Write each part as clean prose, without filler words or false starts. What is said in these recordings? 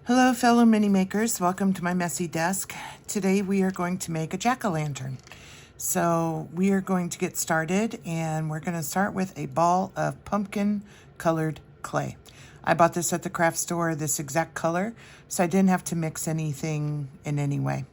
Hello fellow mini makers, welcome to my messy desk. Today we are going to make a jack-o'-lantern. So we are going to get started and we're going to start with a ball of pumpkin colored clay. I bought this at the craft store, this exact color, so I didn't have to mix anything in any way.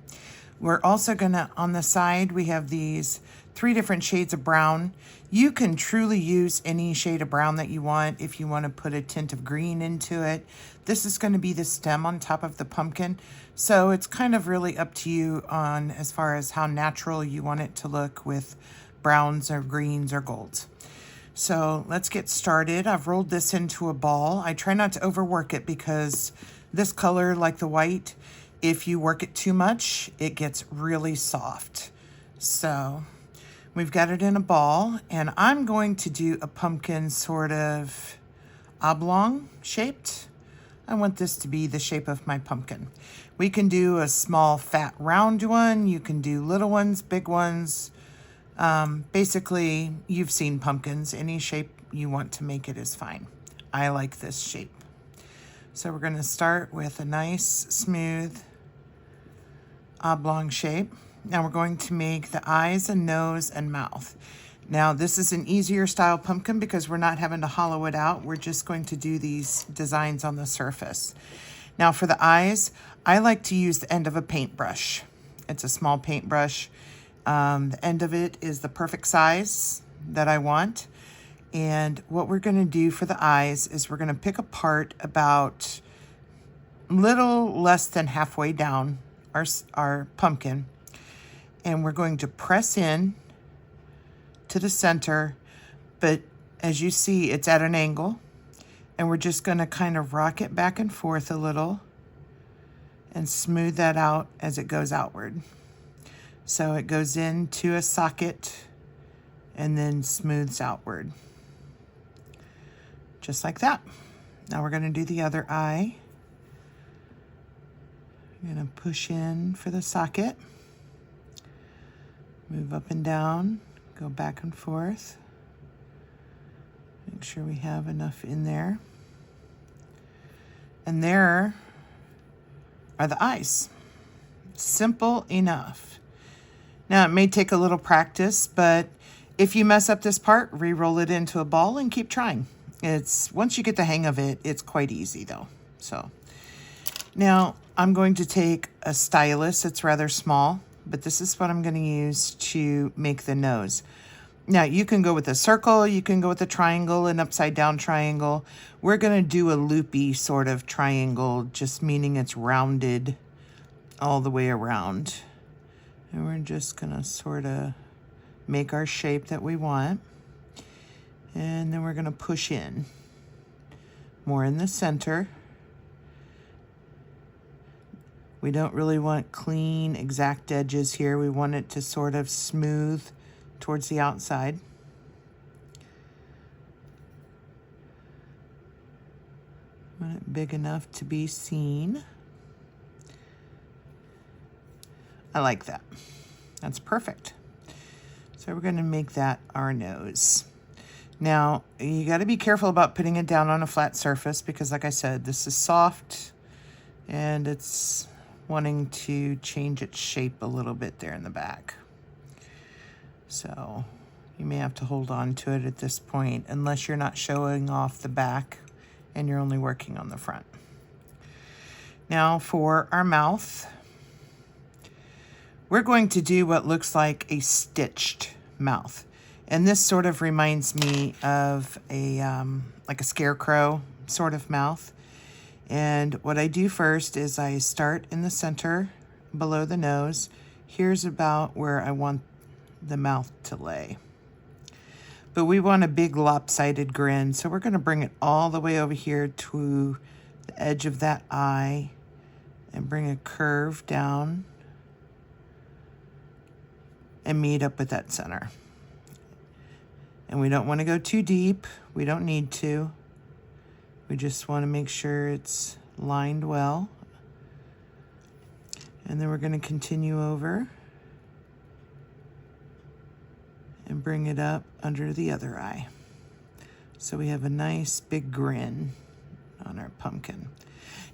We're also gonna, on the side, we have these 3 different shades of brown. You can truly use any shade of brown that you want if you want to put a tint of green into it. This is going to be the stem on top of the pumpkin, so it's kind of really up to you on as far as how natural you want it to look with browns or greens or golds. So let's get started. I've rolled this into a ball. I try not to overwork it because this color, like the white, if you work it too much, it gets really soft. So we've got it in a ball, and I'm going to do a pumpkin sort of oblong shaped. I want this to be the shape of my pumpkin. We can do a small, fat, round one. You can do little ones, big ones. Basically, you've seen pumpkins. Any shape you want to make it is fine. I like this shape. So we're going to start with a nice, smooth, oblong shape. Now we're going to make the eyes and nose and mouth. Now this is an easier style pumpkin because we're not having to hollow it out. We're just going to do these designs on the surface. Now for the eyes, I like to use the end of a paintbrush. It's a small paintbrush. The end of it is the perfect size that I want. And what we're going to do for the eyes is we're going to pick apart about little less than halfway down our pumpkin. And we're going to press in to the center, but as you see, it's at an angle, and we're just going to kind of rock it back and forth a little and smooth that out as it goes outward. So it goes into a socket and then smooths outward. Just like that. Now we're going to do the other eye. I'm going to push in for the socket. Move up and down, go back and forth. Make sure we have enough in there. And there are the eyes. Simple enough. Now it may take a little practice, but if you mess up this part, re-roll it into a ball and keep trying. Once you get the hang of it, it's quite easy though. So now I'm going to take a stylus. It's rather small, but this is what I'm going to use to make the nose. Now you can go with a circle, you can go with a triangle, an upside down triangle. We're going to do a loopy sort of triangle, just meaning it's rounded all the way around. And we're just going to sort of make our shape that we want. And then we're going to push in more in the center. We don't really want clean, exact edges here. We want it to sort of smooth towards the outside. Want it big enough to be seen. I like that. That's perfect. So we're going to make that our nose. Now, you got to be careful about putting it down on a flat surface because, like I said, this is soft and it's wanting to change its shape a little bit there in the back. So you may have to hold on to it at this point unless you're not showing off the back and you're only working on the front. Now for our mouth, we're going to do what looks like a stitched mouth. And this sort of reminds me of like a scarecrow sort of mouth. And what I do first is I start in the center below the nose. Here's about where I want the mouth to lay. But we want a big lopsided grin, so we're going to bring it all the way over here to the edge of that eye and bring a curve down and meet up with that center. And we don't want to go too deep. We don't need to. We just want to make sure it's lined well. And then we're going to continue over and bring it up under the other eye. So we have a nice big grin on our pumpkin.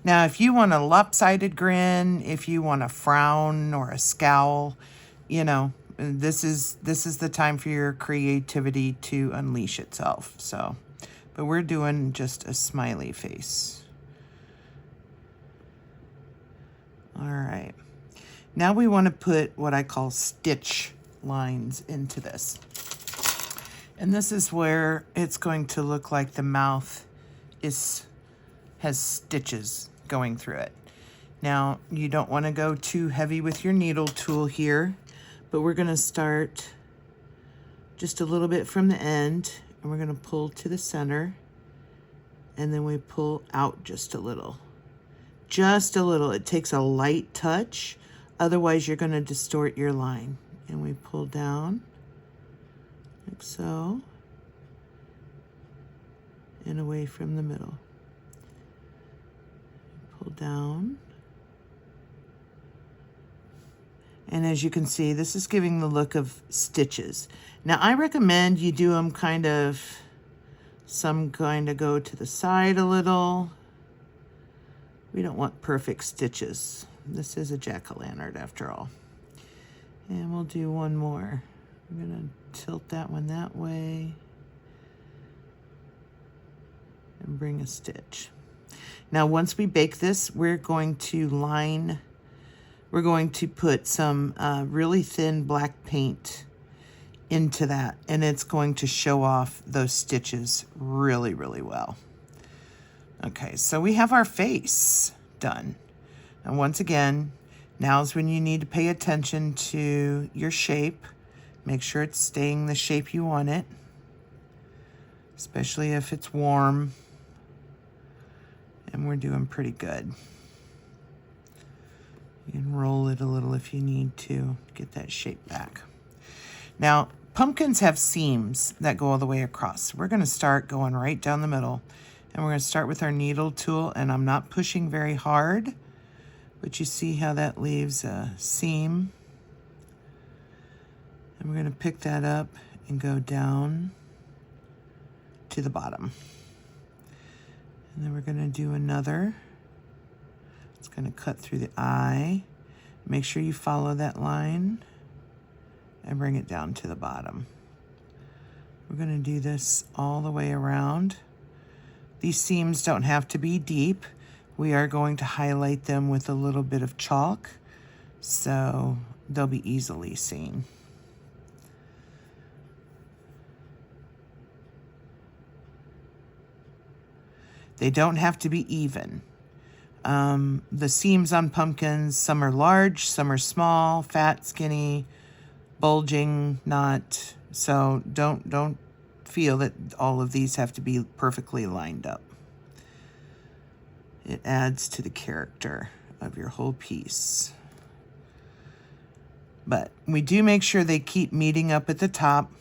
Now, if you want a lopsided grin, if you want a frown or a scowl, you know, this is the time for your creativity to unleash itself. So, but we're doing just a smiley face. All right. Now we want to put what I call stitch lines into this. And this is where it's going to look like the mouth has stitches going through it. Now, you don't want to go too heavy with your needle tool here, but we're going to start just a little bit from the end, and we're going to pull to the center, and then we pull out just a little. Just a little. It takes a light touch, otherwise you're going to distort your line. And we pull down, like so, and away from the middle. Pull down. And as you can see, this is giving the look of stitches. Now, I recommend you do them some kind of go to the side a little. We don't want perfect stitches. This is a jack-o'-lantern after all. And we'll do one more. I'm gonna tilt that one that way and bring a stitch. Now, once we bake this, we're going to put some really thin black paint into that, and it's going to show off those stitches really, really well. Okay, so we have our face done. And once again, now's when you need to pay attention to your shape. Make sure it's staying the shape you want it, especially if it's warm. And we're doing pretty good. You can roll it a little if you need to get that shape back. Now, pumpkins have seams that go all the way across. We're going to start going right down the middle. And we're going to start with our needle tool, and I'm not pushing very hard, but you see how that leaves a seam. And we're going to pick that up and go down to the bottom. And then we're going to do another. It's going to cut through the eye. Make sure you follow that line and bring it down to the bottom. We're going to do this all the way around. These seams don't have to be deep. We are going to highlight them with a little bit of chalk, so they'll be easily seen. They don't have to be even. The seams on pumpkins, some are large, some are small, fat, skinny, bulging, not. So don't feel that all of these have to be perfectly lined up. It adds to the character of your whole piece. But we do make sure they keep meeting up at the top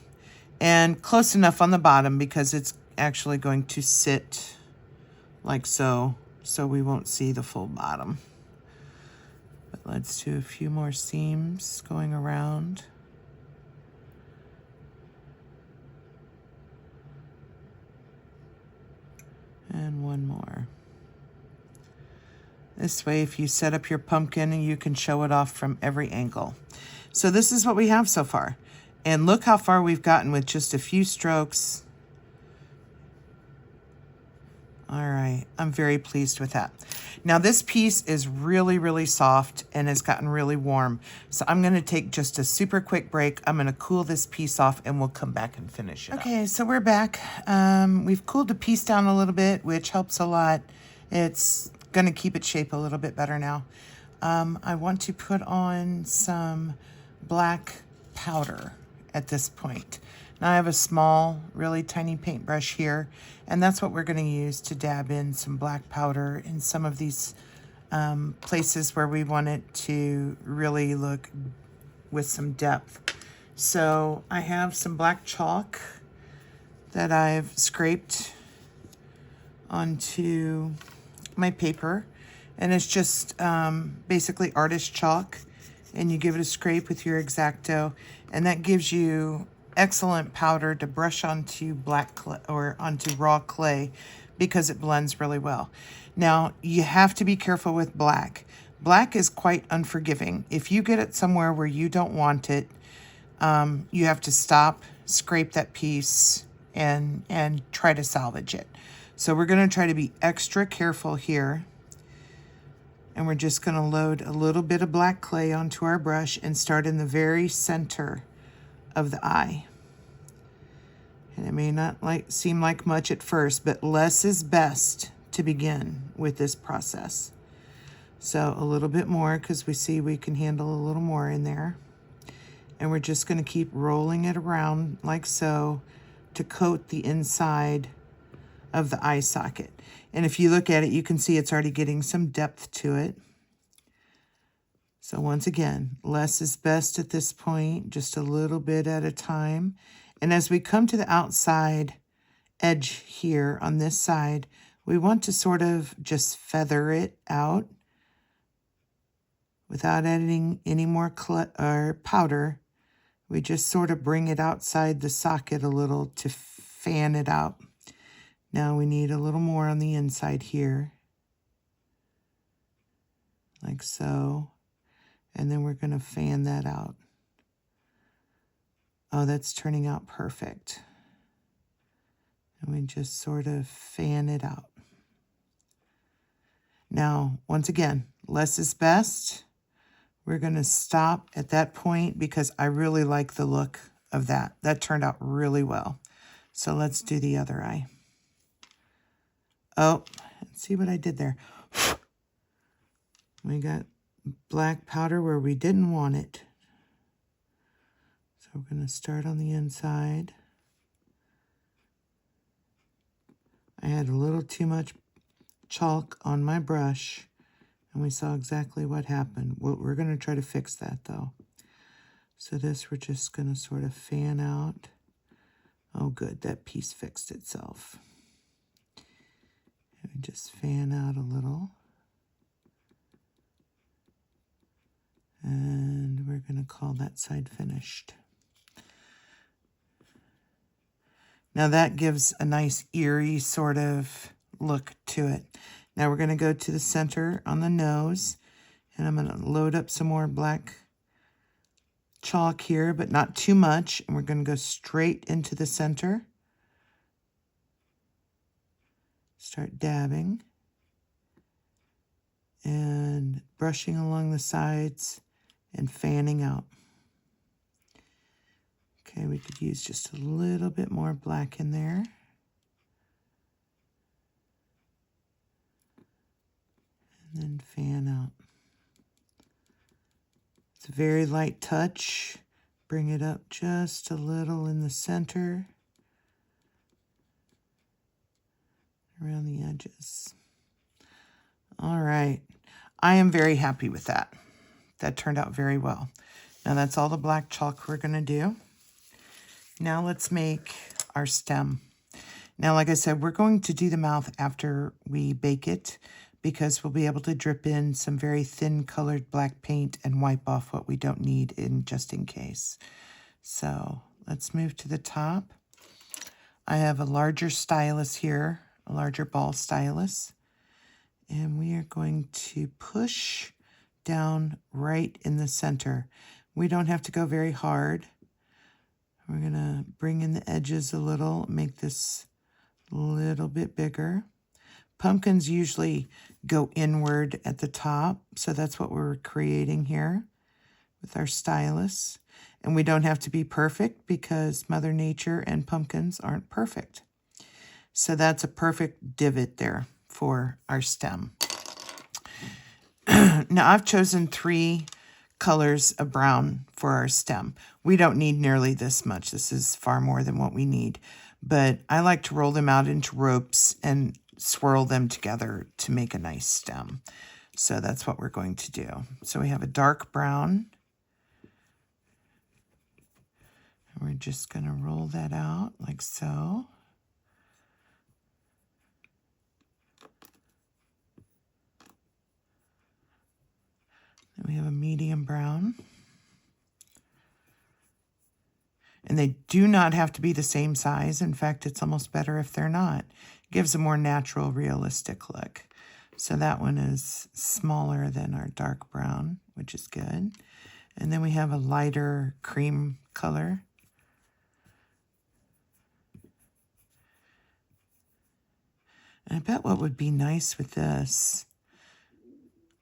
and close enough on the bottom, because it's actually going to sit like so, so we won't see the full bottom. But let's do a few more seams going around. And one more. This way, if you set up your pumpkin, you can show it off from every angle. So this is what we have so far. And look how far we've gotten with just a few strokes. All right, I'm very pleased with that. Now this piece is really, really soft and has gotten really warm. So I'm gonna take just a super quick break. I'm gonna cool this piece off and we'll come back and finish it up. Okay, so we're back. We've cooled the piece down a little bit, which helps a lot. It's gonna keep its shape a little bit better now. I want to put on some black powder at this point. Now I have a small, really tiny paintbrush here, and that's what we're going to use to dab in some black powder in some of these places where we want it to really look with some depth. So I have some black chalk that I've scraped onto my paper, and it's just basically artist chalk, and you give it a scrape with your X-Acto, and that gives you excellent powder to brush onto black clay or onto raw clay, because it blends really well. Now, you have to be careful with black. Black is quite unforgiving. If you get it somewhere where you don't want it, you have to stop, scrape that piece, and try to salvage it. So we're going to try to be extra careful here. And we're just going to load a little bit of black clay onto our brush and start in the very center of the eye. And it may not seem like much at first, but less is best to begin with this process. So a little bit more, because we see we can handle a little more in there. And we're just going to keep rolling it around like so to coat the inside of the eye socket. And if you look at it, you can see it's already getting some depth to it. So once again, less is best at this point, just a little bit at a time. And as we come to the outside edge here on this side, we want to sort of just feather it out without adding any more powder. We just sort of bring it outside the socket a little to fan it out. Now we need a little more on the inside here, like so. And then we're going to fan that out. Oh, that's turning out perfect. And we just sort of fan it out. Now, once again, less is best. We're going to stop at that point because I really like the look of that. That turned out really well. So let's do the other eye. Oh, let's see what I did there. We got black powder where we didn't want it. So we're going to start on the inside. I had a little too much chalk on my brush, and we saw exactly what happened. We're going to try to fix that, though. So this we're just going to sort of fan out. Oh, good. That piece fixed itself. And just fan out a little. And we're going to call that side finished. Now that gives a nice eerie sort of look to it. Now we're going to go to the center on the nose, and I'm going to load up some more black chalk here, but not too much. And we're going to go straight into the center. Start dabbing and brushing along the sides and fanning out. Okay, we could use just a little bit more black in there. And then fan out. It's a very light touch. Bring it up just a little in the center. Around the edges. All right. I am very happy with that. That turned out very well. Now that's all the black chalk we're going to do. Now let's make our stem. Now, like I said, we're going to do the mouth after we bake it because we'll be able to drip in some very thin colored black paint and wipe off what we don't need just in case. So let's move to the top. I have a larger stylus here, a larger ball stylus. And we are going to push down right in the center. We don't have to go very hard. We're going to bring in the edges a little, make this a little bit bigger. Pumpkins usually go inward at the top, so that's what we're creating here with our stylus. And we don't have to be perfect because Mother Nature and pumpkins aren't perfect. So that's a perfect divot there for our stem. Now I've chosen 3 colors of brown for our stem. We don't need nearly this much. This is far more than what we need. But I like to roll them out into ropes and swirl them together to make a nice stem. So that's what we're going to do. So we have a dark brown. And we're just going to roll that out like so. Then we have a medium brown. And they do not have to be the same size. In fact, it's almost better if they're not. Gives a more natural, realistic look. So that one is smaller than our dark brown, which is good. And then we have a lighter cream color. And I bet what would be nice with this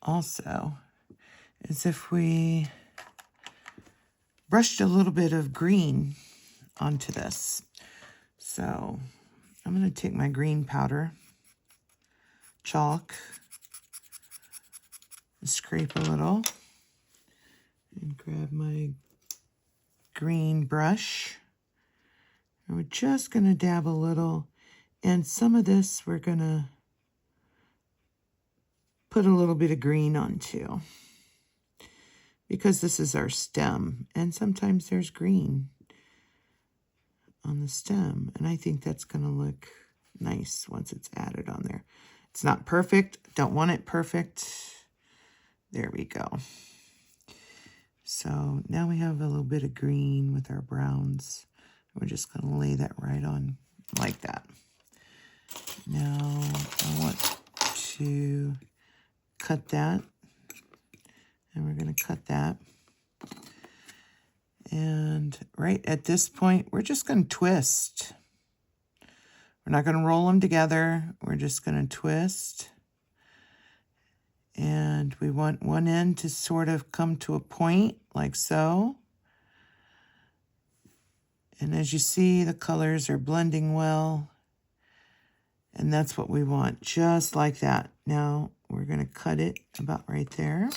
also is if we brushed a little bit of green onto this. So I'm going to take my green powder, chalk, scrape a little, and grab my green brush. And we're just going to dab a little, and some of this we're going to put a little bit of green onto, because this is our stem, and sometimes there's green on the stem, and I think that's going to look nice once it's added on there. It's not perfect, don't want it perfect. There we go. So now we have a little bit of green with our browns. We're just going to lay that right on like that. Now I want to cut that, and we're going to cut that. And right at this point, we're just going to twist. We're not going to roll them together. We're just going to twist. And we want one end to sort of come to a point like so. And as you see, the colors are blending well. And that's what we want, just like that. Now we're going to cut it about right there.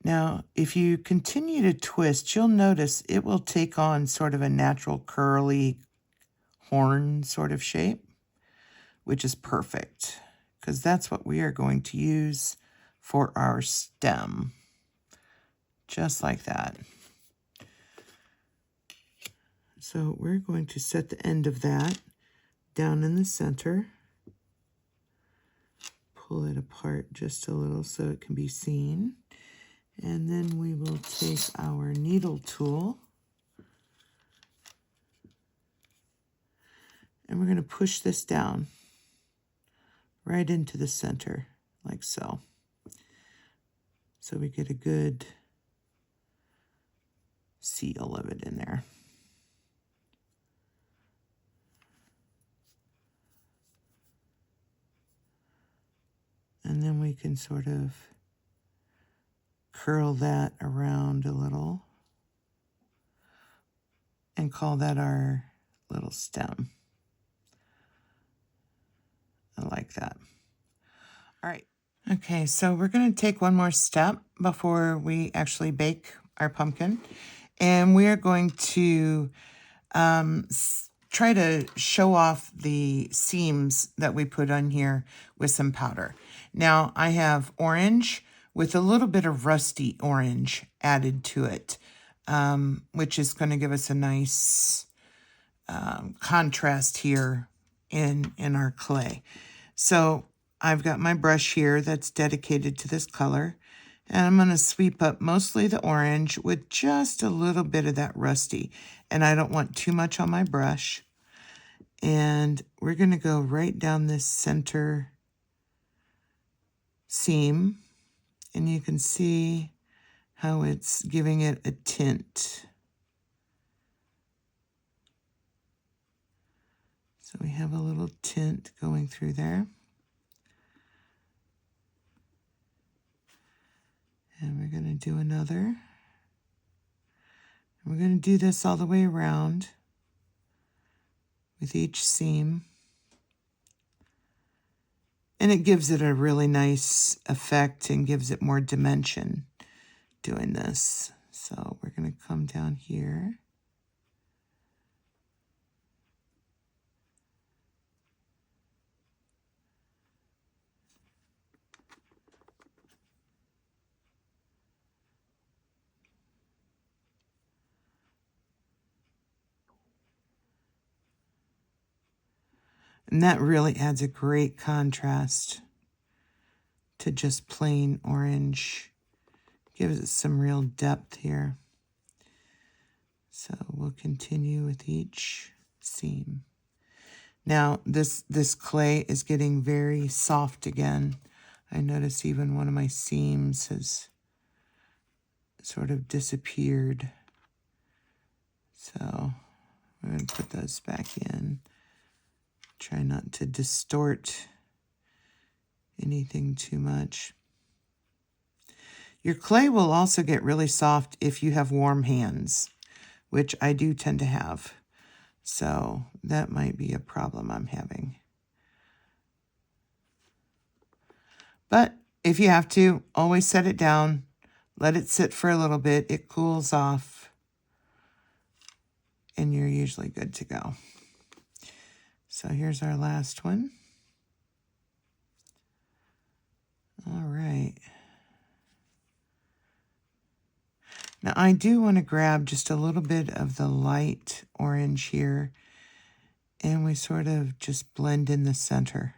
Now, if you continue to twist, you'll notice it will take on sort of a natural curly horn sort of shape, which is perfect, because that's what we are going to use for our stem, just like that. So we're going to set the end of that down in the center, pull it apart just a little so it can be seen. And then we will take our needle tool, and we're going to push this down right into the center, like so. So we get a good seal of it in there. And then we can sort of curl that around a little and call that our little stem. I like that. All right. Okay, so we're going to take one more step before we actually bake our pumpkin. And we are going to try to show off the seams that we put on here with some powder. Now, I have orange with a little bit of rusty orange added to it, which is going to give us a nice contrast here in our clay. So I've got my brush here that's dedicated to this color, and I'm going to sweep up mostly the orange with just a little bit of that rusty, and I don't want too much on my brush. And we're going to go right down this center seam, and you can see how it's giving it a tint. So we have a little tint going through there. And we're going to do another. And we're going to do this all the way around with each seam. And it gives it a really nice effect and gives it more dimension doing this. So we're going to come down here. And that really adds a great contrast to just plain orange. Gives it some real depth here. So we'll continue with each seam. Now, this clay is getting very soft again. I notice even one of my seams has sort of disappeared. So I'm going to put those back in. Try not to distort anything too much. Your clay will also get really soft if you have warm hands, which I do tend to have. So that might be a problem I'm having. But if you have to, always set it down. Let it sit for a little bit. It cools off. And you're usually good to go. So here's our last one. All right. Now I do want to grab just a little bit of the light orange here, and we sort of just blend in the center.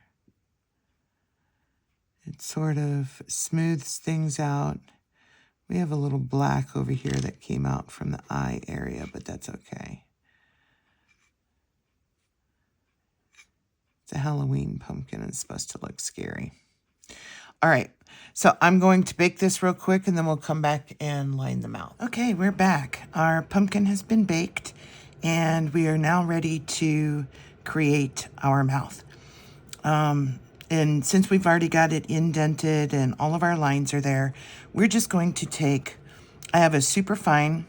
It sort of smooths things out. We have a little black over here that came out from the eye area, but that's okay. It's a Halloween pumpkin. It's supposed to look scary. All right, so I'm going to bake this real quick, and then we'll come back and line them out. Okay, we're back. Our pumpkin has been baked, and we are now ready to create our mouth. And since we've already got it indented and all of our lines are there, we're just going to take, I have a super fine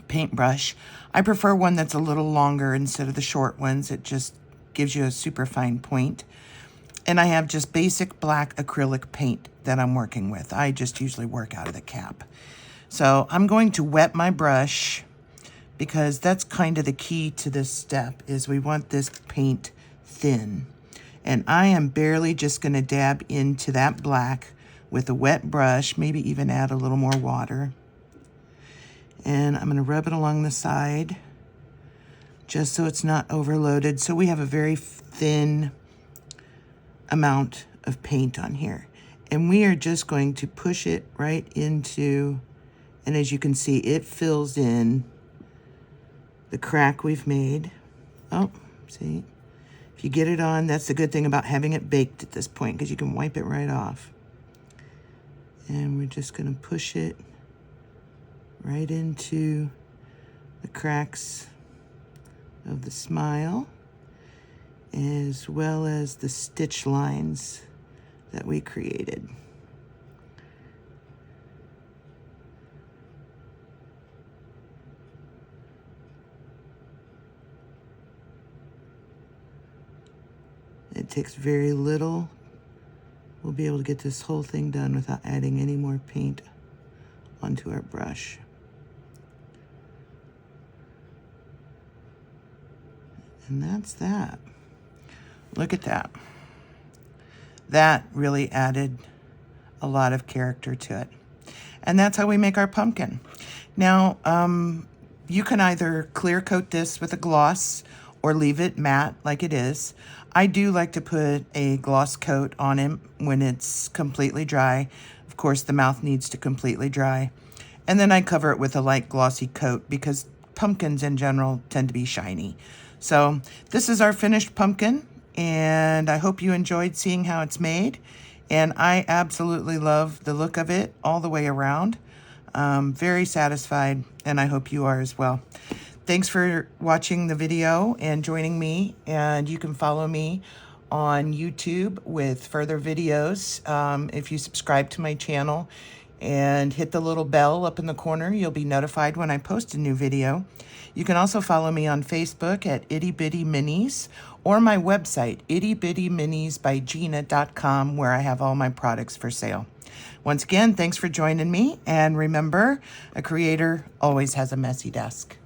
paintbrush. I prefer one that's a little longer instead of the short ones. It just gives you a super fine point. And I have just basic black acrylic paint that I'm working with. I just usually work out of the cap. So I'm going to wet my brush because that's kind of the key to this step, is we want this paint thin. And I am barely just going to dab into that black with a wet brush, maybe even add a little more water. And I'm going to rub it along the side just so it's not overloaded. So we have a very thin amount of paint on here. And we are just going to push it right into, and as you can see, it fills in the crack we've made. Oh, see? If you get it on, that's the good thing about having it baked at this point, because you can wipe it right off. And we're just going to push it right into the cracks of the smile, as well as the stitch lines that we created. It takes very little. We'll be able to get this whole thing done without adding any more paint onto our brush. And that's that. Look at that. That really added a lot of character to it. And that's how we make our pumpkin. Now, you can either clear coat this with a gloss or leave it matte like it is. I do like to put a gloss coat on it when it's completely dry. Of course, the mouth needs to completely dry. And then I cover it with a light glossy coat because pumpkins in general tend to be shiny. So this is our finished pumpkin, and I hope you enjoyed seeing how it's made. And I absolutely love the look of it all the way around. Very satisfied, and I hope you are as well. Thanks for watching the video and joining me, and you can follow me on YouTube with further videos. If you subscribe to my channel and hit the little bell up in the corner, you'll be notified when I post a new video. You can also follow me on Facebook at Itty Bitty Minis, or my website, ittybittyminisbygina.com, where I have all my products for sale. Once again, thanks for joining me, and remember, a creator always has a messy desk.